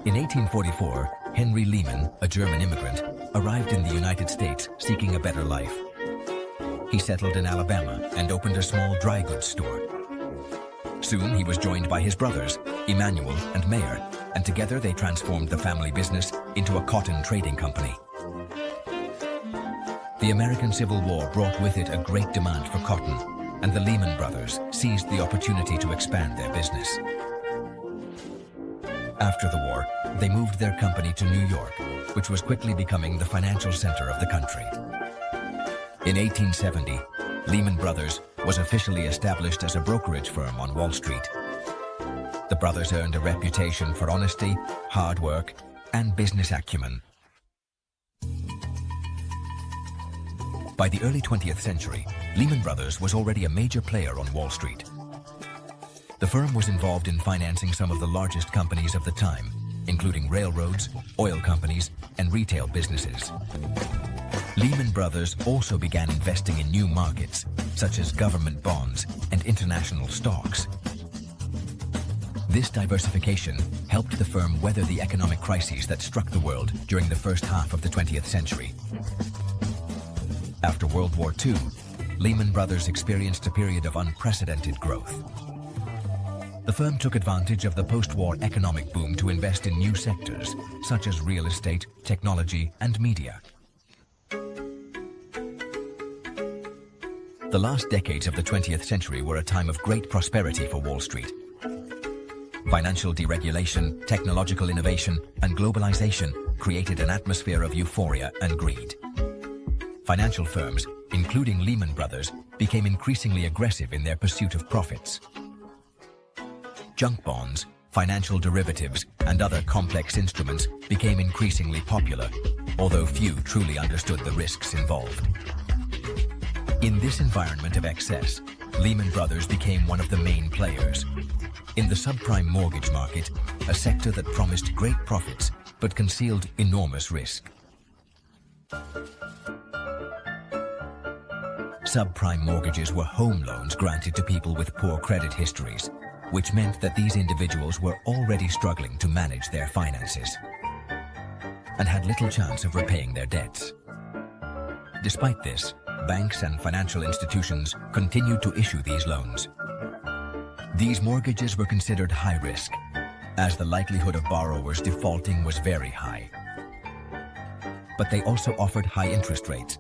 In 1844, Henry Lehman, a German immigrant, arrived in the United States seeking a better life. He settled in Alabama and opened a small dry goods store. Soon he was joined by his brothers, Emmanuel and Mayer, and together they transformed the family business into a cotton trading company. The American Civil War brought with it a great demand for cotton, and the Lehman Brothers seized the opportunity to expand their business. After the war, they moved their company to New York, which was quickly becoming the financial center of the country. In 1870, Lehman Brothers was officially established as a brokerage firm on Wall Street. The brothers earned a reputation for honesty, hard work, and business acumen. By the early 20th century, Lehman Brothers was already a major player on Wall Street. The firm was involved in financing some of the largest companies of the time, including railroads, oil companies, and retail businesses. Lehman Brothers also began investing in new markets, such as government bonds and international stocks. This diversification helped the firm weather the economic crises that struck the world during the first half of the 20th century. After World War II, Lehman Brothers experienced a period of unprecedented growth. The firm took advantage of the post-war economic boom to invest in new sectors, such as real estate, technology, and media. The last decades of the 20th century were a time of great prosperity for Wall Street. Financial deregulation, technological innovation, and globalization created an atmosphere of euphoria and greed. Financial firms, including Lehman Brothers, became increasingly aggressive in their pursuit of profits. Junk bonds, financial derivatives, and other complex instruments became increasingly popular, although few truly understood the risks involved. In this environment of excess, Lehman Brothers became one of the main players. In the subprime mortgage market, a sector that promised great profits but concealed enormous risk. Subprime mortgages were home loans granted to people with poor credit histories, which meant that these individuals were already struggling to manage their finances and had little chance of repaying their debts. Despite this, banks and financial institutions continued to issue these loans. These mortgages were considered high risk, as the likelihood of borrowers defaulting was very high. But they also offered high interest rates,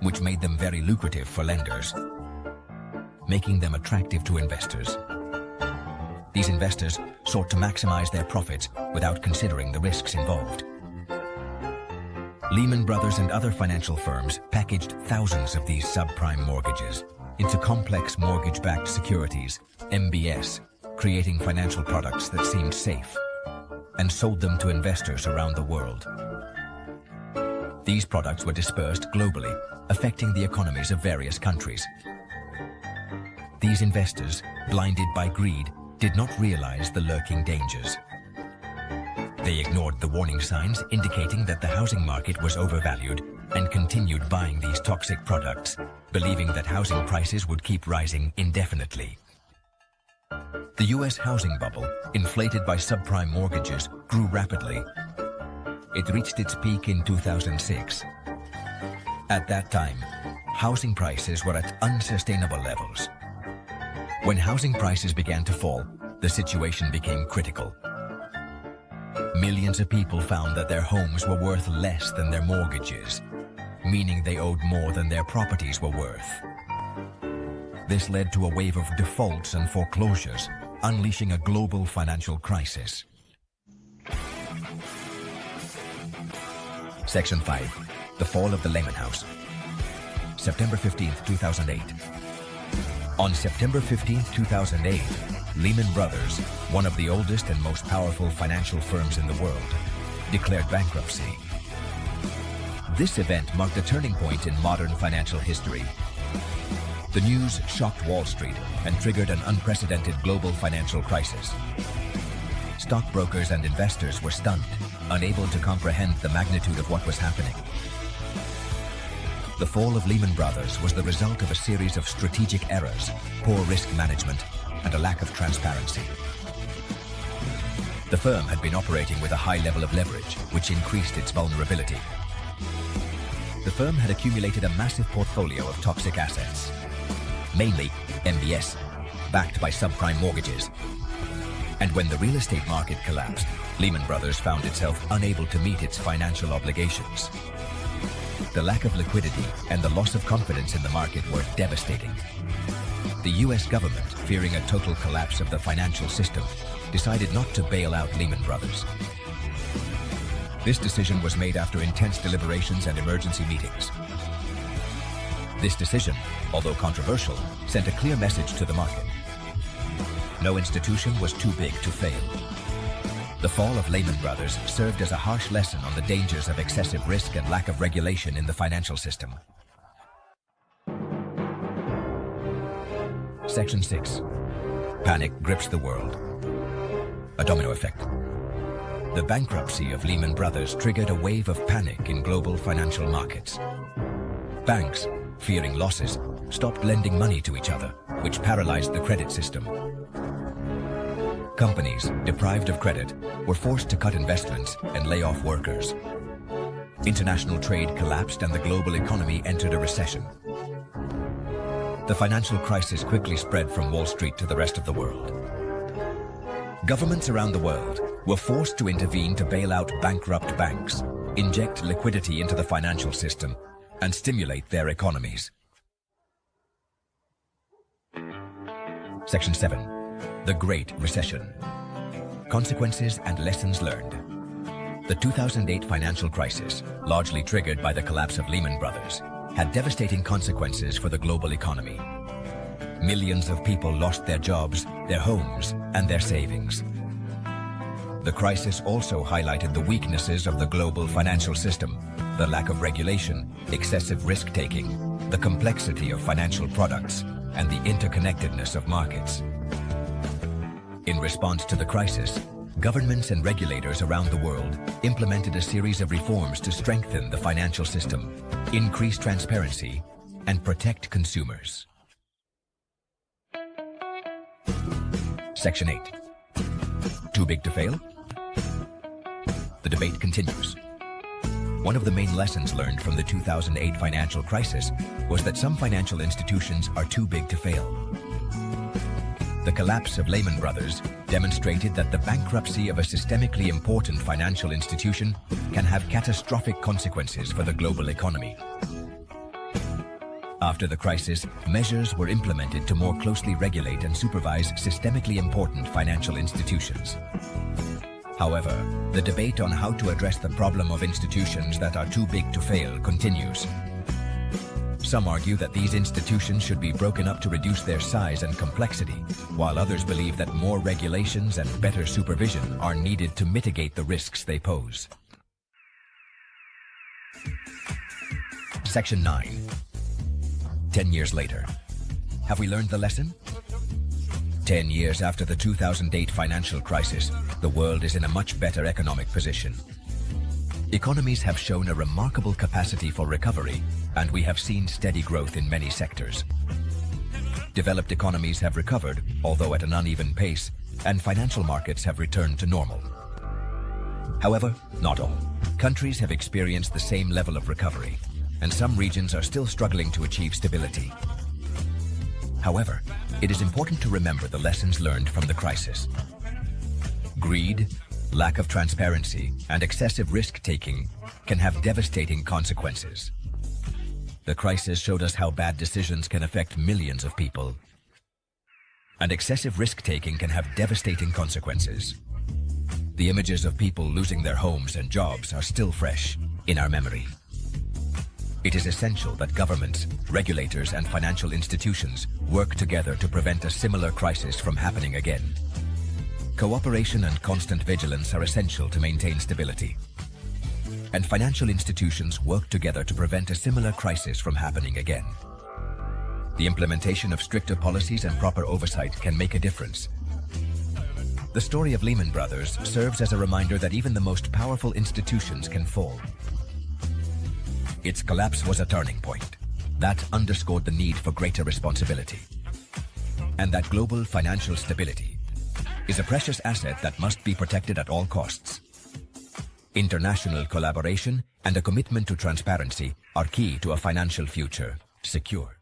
which made them very lucrative for lenders, making them attractive to investors. These investors sought to maximize their profits without considering the risks involved. Lehman Brothers and other financial firms packaged thousands of these subprime mortgages into complex mortgage-backed securities, MBS, creating financial products that seemed safe, and sold them to investors around the world. These products were dispersed globally, affecting the economies of various countries. These investors, blinded by greed, did not realize the lurking dangers. They ignored the warning signs indicating that the housing market was overvalued and continued buying these toxic products, believing that housing prices would keep rising indefinitely. The US housing bubble, inflated by subprime mortgages, grew rapidly. It reached its peak in 2006. At that time, housing prices were at unsustainable levels. When housing prices began to fall, the situation became critical. Millions of people found that their homes were worth less than their mortgages, meaning they owed more than their properties were worth. This led to a wave of defaults and foreclosures, unleashing a global financial crisis. Section 5. The Fall of the Lehman House. September 15, 2008. On September 15, 2008, Lehman Brothers, one of the oldest and most powerful financial firms in the world, declared bankruptcy. This event marked a turning point in modern financial history. The news shocked Wall Street and triggered an unprecedented global financial crisis. Stockbrokers and investors were stunned, unable to comprehend the magnitude of what was happening. The fall of Lehman Brothers was the result of a series of strategic errors, poor risk management, and a lack of transparency. The firm had been operating with a high level of leverage, which increased its vulnerability. The firm had accumulated a massive portfolio of toxic assets, mainly MBS, backed by subprime mortgages. And when the real estate market collapsed, Lehman Brothers found itself unable to meet its financial obligations. The lack of liquidity and the loss of confidence in the market were devastating. The US government, fearing a total collapse of the financial system, decided not to bail out Lehman Brothers. This decision was made after intense deliberations and emergency meetings. This decision, although controversial, sent a clear message to the market. No institution was too big to fail. The fall of Lehman Brothers served as a harsh lesson on the dangers of excessive risk and lack of regulation in the financial system. Section 6. Panic grips the world. A domino effect. The bankruptcy of Lehman Brothers triggered a wave of panic in global financial markets. Banks, fearing losses, stopped lending money to each other, which paralyzed the credit system. Companies, deprived of credit, were forced to cut investments and lay off workers. International trade collapsed and the global economy entered a recession. The financial crisis quickly spread from Wall Street to the rest of the world. Governments around the world were forced to intervene to bail out bankrupt banks, inject liquidity into the financial system, and stimulate their economies. Section 7. The Great Recession. Consequences and lessons learned. The 2008 financial crisis, largely triggered by the collapse of Lehman Brothers, had devastating consequences for the global economy. Millions of people lost their jobs, their homes, and their savings. The crisis also highlighted the weaknesses of the global financial system, the lack of regulation, excessive risk-taking, the complexity of financial products, and the interconnectedness of markets. In response to the crisis, governments and regulators around the world implemented a series of reforms to strengthen the financial system, increase transparency, and protect consumers. Section 8. Too big to fail? The debate continues. One of the main lessons learned from the 2008 financial crisis was that some financial institutions are too big to fail. The collapse of Lehman Brothers demonstrated that the bankruptcy of a systemically important financial institution can have catastrophic consequences for the global economy. After the crisis, measures were implemented to more closely regulate and supervise systemically important financial institutions. However, the debate on how to address the problem of institutions that are too big to fail continues. Some argue that these institutions should be broken up to reduce their size and complexity, while others believe that more regulations and better supervision are needed to mitigate the risks they pose. Section 9. 10 years later. Have we learned the lesson? 10 years after the 2008 financial crisis, the world is in a much better economic position. Economies have shown a remarkable capacity for recovery, and we have seen steady growth in many sectors. Developed economies have recovered, although at an uneven pace, and financial markets have returned to normal. However, not all. Countries have experienced the same level of recovery, and some regions are still struggling to achieve stability. However, it is important to remember the lessons learned from the crisis. Greed, lack of transparency, and excessive risk-taking can have devastating consequences. The crisis showed us how bad decisions can affect millions of people. And excessive risk-taking can have devastating consequences. The images of people losing their homes and jobs are still fresh in our memory. It is essential that governments, regulators, and financial institutions work together to prevent a similar crisis from happening again. Cooperation and constant vigilance are essential to maintain stability. And financial institutions work together to prevent a similar crisis from happening again. The implementation of stricter policies and proper oversight can make a difference. The story of Lehman Brothers serves as a reminder that even the most powerful institutions can fall. Its collapse was a turning point. That underscored the need for greater responsibility. And that global financial stability is a precious asset that must be protected at all costs. International collaboration and a commitment to transparency are key to a financial future secure.